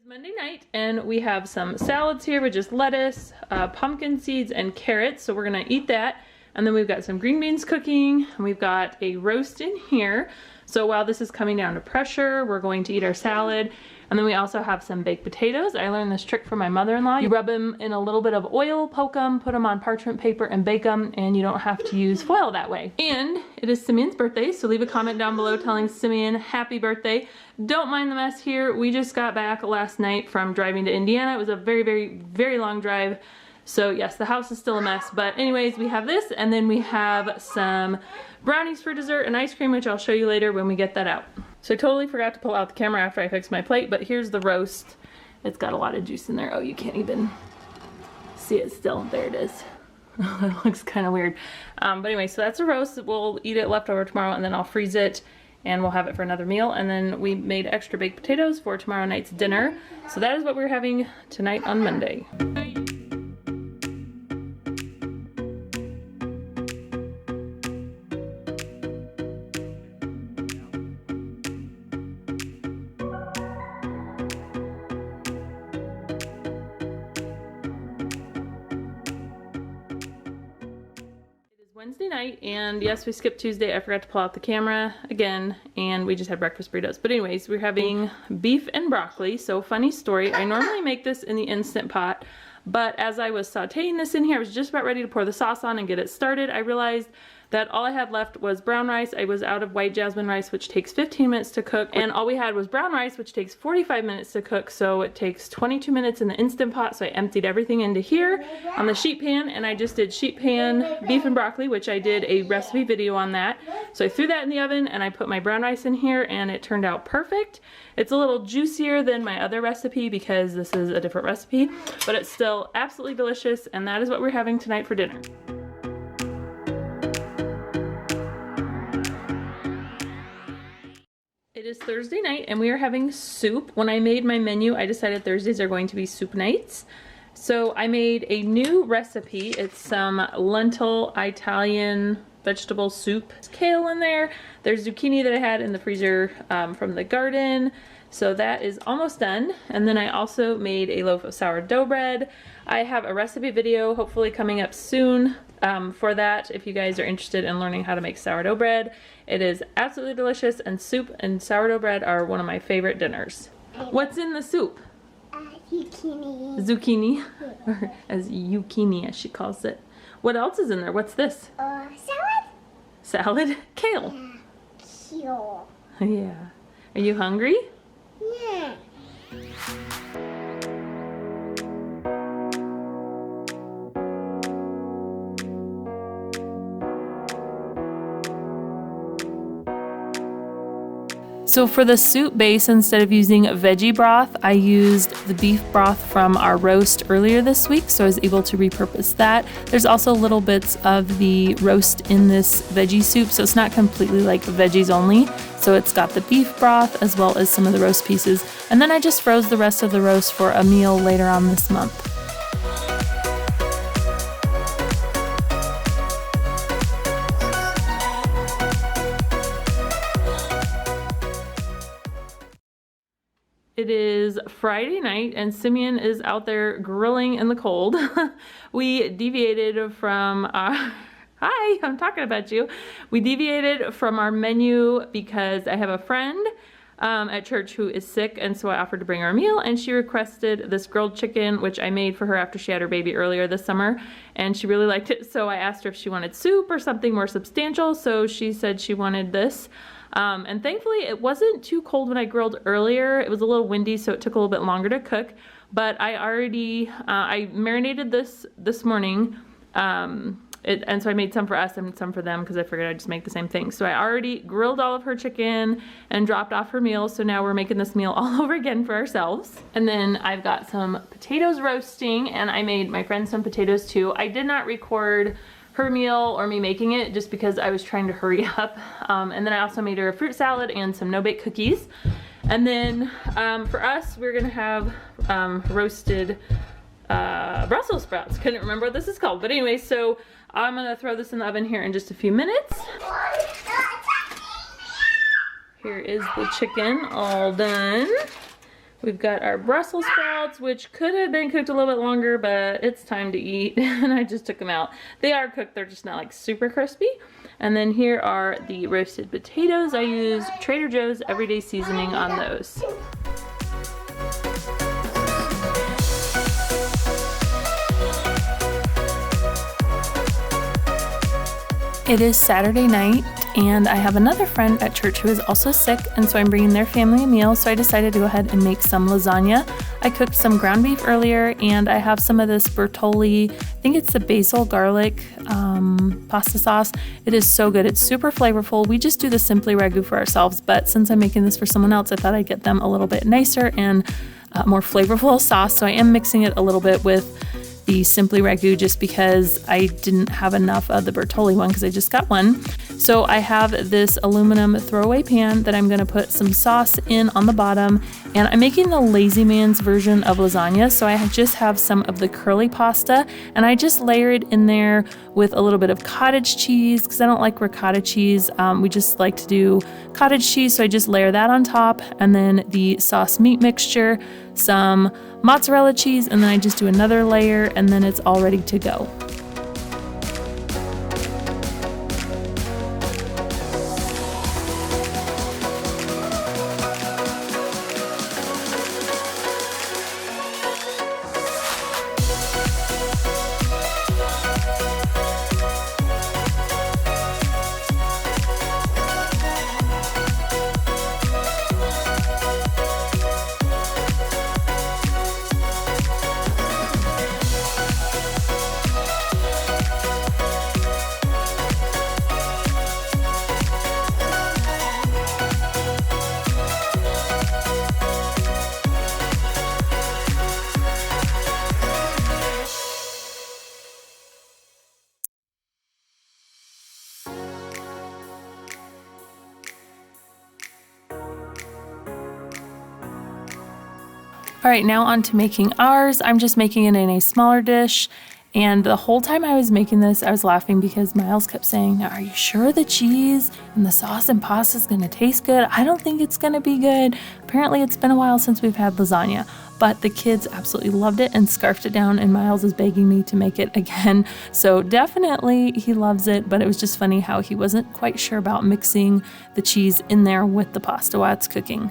Monday night and we have some salads here with just lettuce, pumpkin seeds, and carrots. So we're gonna eat that. And then we've got some green beans cooking and we've got a roast in here. So while this is coming down to pressure, we're going to eat our salad. And then we also have some baked potatoes. I learned this trick from my mother-in-law. You rub them in a little bit of oil, poke them, put them on parchment paper and bake them, and you don't have to use foil that way. And it is Simeon's birthday, so leave a comment down below telling Simeon happy birthday. Don't mind the mess here. We just got back last night from driving to Indiana. It was a very, very, very long drive. So yes, the house is still a mess, but anyways, we have this, and then we have some brownies for dessert and ice cream, which I'll show you later when we get that out. So I totally forgot to pull out the camera after I fixed my plate, but here's the roast. It's got a lot of juice in there. Oh, you can't even see it still. There it is. It looks kind of weird. But anyway, so that's a roast. We'll eat it leftover tomorrow, and then I'll freeze it, and we'll have it for another meal. And then we made extra baked potatoes for tomorrow night's dinner. So that is what we're having tonight on Monday. Wednesday night, and yes, we skipped Tuesday. I forgot to pull out the camera again, and we just had breakfast burritos. But anyways, we're having beef and broccoli. So funny story, I normally make this in the Instant Pot, but as I was sauteing this in here, I was just about ready to pour the sauce on and get it started. I realized that all I had left was brown rice. I was out of white jasmine rice, which takes 15 minutes to cook, and all we had was brown rice, which takes 45 minutes to cook, so it takes 22 minutes in the Instant Pot. So I emptied everything into here on the sheet pan, and I just did sheet pan beef and broccoli, which I did a recipe video on that. So I threw that in the oven, and I put my brown rice in here, and it turned out perfect. It's a little juicier than my other recipe because this is a different recipe, but it's still absolutely delicious, and that is what we're having tonight for dinner. It is Thursday night and we are having soup. When I made my menu, I decided Thursdays are going to be soup nights. So I made a new recipe. It's some lentil Italian vegetable soup. There's kale in there. There's zucchini that I had in the freezer from the garden. So that is almost done. And then I also made a loaf of sourdough bread. I have a recipe video hopefully coming up soon for that if you guys are interested in learning how to make sourdough bread. It is absolutely delicious, and soup and sourdough bread are one of my favorite dinners. What's in the soup? Zucchini. Zucchini, or as zucchini as she calls it. What else is in there? What's this? Salad. Salad? Kale. Kale. Yeah. Are you hungry? Yeah. So for the soup base, instead of using veggie broth, I used the beef broth from our roast earlier this week, so I was able to repurpose that. There's also little bits of the roast in this veggie soup, so it's not completely like veggies only. So it's got the beef broth as well as some of the roast pieces. And then I just froze the rest of the roast for a meal later on this month. It is Friday night and Simeon is out there grilling in the cold. We deviated from our... Hi, I'm talking about you. We deviated from our menu because I have a friend at church who is sick, and so I offered to bring her a meal, and she requested this grilled chicken, which I made for her after she had her baby earlier this summer, and she really liked it. So I asked her if she wanted soup or something more substantial, so she said she wanted this. And thankfully it wasn't too cold when I grilled earlier. It was a little windy, so it took a little bit longer to cook, but I already, I marinated this morning, and so I made some for us and some for them because I figured I'd just make the same thing. So I already grilled all of her chicken and dropped off her meal, so now we're making this meal all over again for ourselves. And then I've got some potatoes roasting, and I made my friend some potatoes too. I did not record her meal or me making it just because I was trying to hurry up. And then I also made her a fruit salad and some no-bake cookies. And then for us, we're gonna have roasted Brussels sprouts. Couldn't remember what this is called, but anyway, so I'm gonna throw this in the oven here in just a few minutes. Here is the chicken all done. We've got our Brussels sprouts, which could have been cooked a little bit longer, but it's time to eat, and I just took them out. They are cooked, they're just not like super crispy. And then here are the roasted potatoes. I use Trader Joe's everyday seasoning on those. It is Saturday night, and I have another friend at church who is also sick, and so I'm bringing their family a meal, so I decided to go ahead and make some lasagna. I cooked some ground beef earlier, and I have some of this Bertolli, I think it's the basil garlic pasta sauce. It is so good. It's super flavorful. We just do the Simply Ragu for ourselves, but since I'm making this for someone else, I thought I'd get them a little bit nicer and more flavorful sauce, so I am mixing it a little bit with the Simply Ragu just because I didn't have enough of the Bertolli one because I just got one. So I have this aluminum throwaway pan that I'm going to put some sauce in on the bottom, and I'm making the Lazy Man's version of lasagna. So I just have some of the curly pasta, and I just layer it in there with a little bit of cottage cheese because I don't like ricotta cheese. We just like to do cottage cheese, so I just layer that on top, and then the sauce meat mixture, some mozzarella cheese, and then I just do another layer, and then it's all ready to go. All right, now on to making ours. I'm just making it in a smaller dish. And the whole time I was making this, I was laughing because Miles kept saying, "Now, are you sure the cheese and the sauce and pasta is gonna taste good? I don't think it's gonna be good." Apparently it's been a while since we've had lasagna, but the kids absolutely loved it and scarfed it down, and Miles is begging me to make it again. So definitely he loves it, but it was just funny how he wasn't quite sure about mixing the cheese in there with the pasta while it's cooking.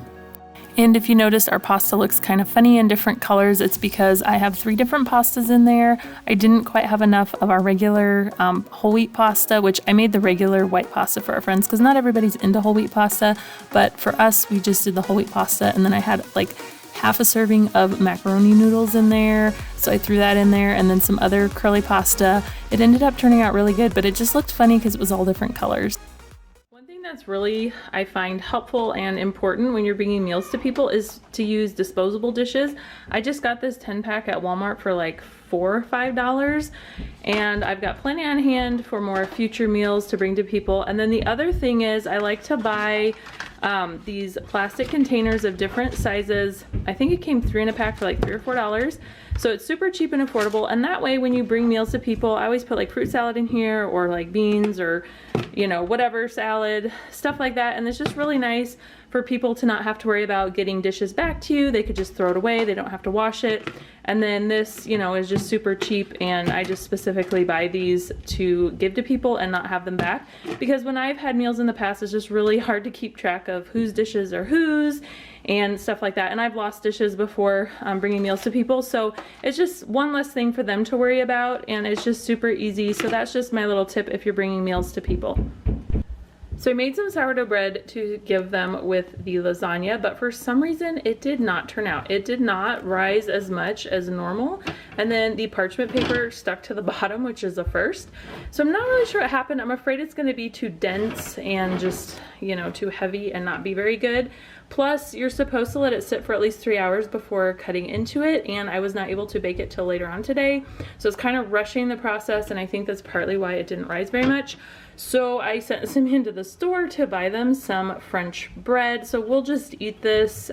And if you notice, our pasta looks kind of funny in different colors. It's because I have 3 different pastas in there. I didn't quite have enough of our regular whole wheat pasta, which I made the regular white pasta for our friends because not everybody's into whole wheat pasta. But for us, we just did the whole wheat pasta, and then I had like half a serving of macaroni noodles in there. So I threw that in there, and then some other curly pasta. It ended up turning out really good, but it just looked funny because it was all different colors. That's really, I find, helpful and important when you're bringing meals to people is to use disposable dishes. I just got this 10-pack at Walmart for like $4 or $5, and I've got plenty on hand for more future meals to bring to people. And then the other thing is I like to buy these plastic containers of different sizes. I think it came 3 in a pack for like $3 or $4. So it's super cheap and affordable, and that way when you bring meals to people, I always put like fruit salad in here or like beans or, you know, whatever salad, stuff like that. And it's just really nice for people to not have to worry about getting dishes back to you. They could just throw it away. They don't have to wash it. And then this, you know, is just super cheap, and I just specifically buy these to give to people and not have them back. Because when I've had meals in the past, it's just really hard to keep track of whose dishes are whose and stuff like that. And I've lost dishes before bringing meals to people. So it's just one less thing for them to worry about, and it's just super easy. So that's just my little tip if you're bringing meals to people. So I made some sourdough bread to give them with the lasagna, but for some reason it did not turn out. It did not rise as much as normal. And then the parchment paper stuck to the bottom, which is a first. So I'm not really sure what happened. I'm afraid it's going to be too dense and just, you know, too heavy and not be very good. Plus, you're supposed to let it sit for at least 3 hours before cutting into it, and I was not able to bake it till later on today. So it's kind of rushing the process, and I think that's partly why it didn't rise very much. So I sent Simeon to the store to buy them some French bread. So we'll just eat this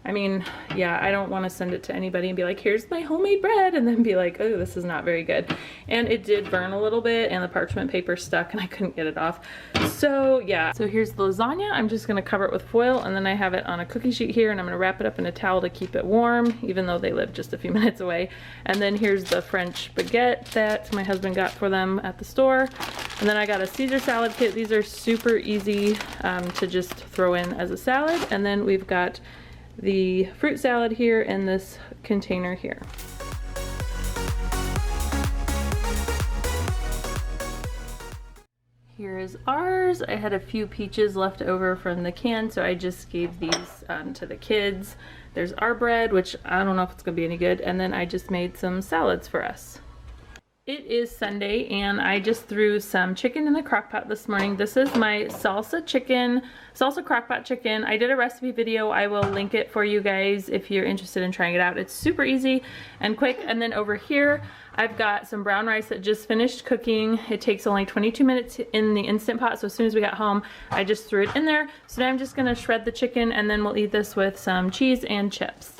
I mean, yeah, I don't want to send it to anybody and be like, here's my homemade bread, and then be like, oh, this is not very good. And it did burn a little bit, and the parchment paper stuck, and I couldn't get it off. So yeah, so here's the lasagna. I'm just gonna cover it with foil, and then I have it on a cookie sheet here, and I'm gonna wrap it up in a towel to keep it warm, even though they live just a few minutes away. And then here's the French baguette that my husband got for them at the store. And then I got a Caesar salad kit. These are super easy to just throw in as a salad. And then we've got the fruit salad here in this container here. Here is ours. I had a few peaches left over from the can, so I just gave these to the kids. There's our bread, which I don't know if it's gonna be any good, and then I just made some salads for us. It is Sunday, and I just threw some chicken in the crock pot this morning. This is my salsa crock pot chicken. I did a recipe video. I will link it for you guys if you're interested in trying it out. It's super easy and quick. And then over here, I've got some brown rice that just finished cooking. It takes only 22 minutes in the Instant Pot, so as soon as we got home, I just threw it in there. So now I'm just gonna shred the chicken, and then we'll eat this with some cheese and chips.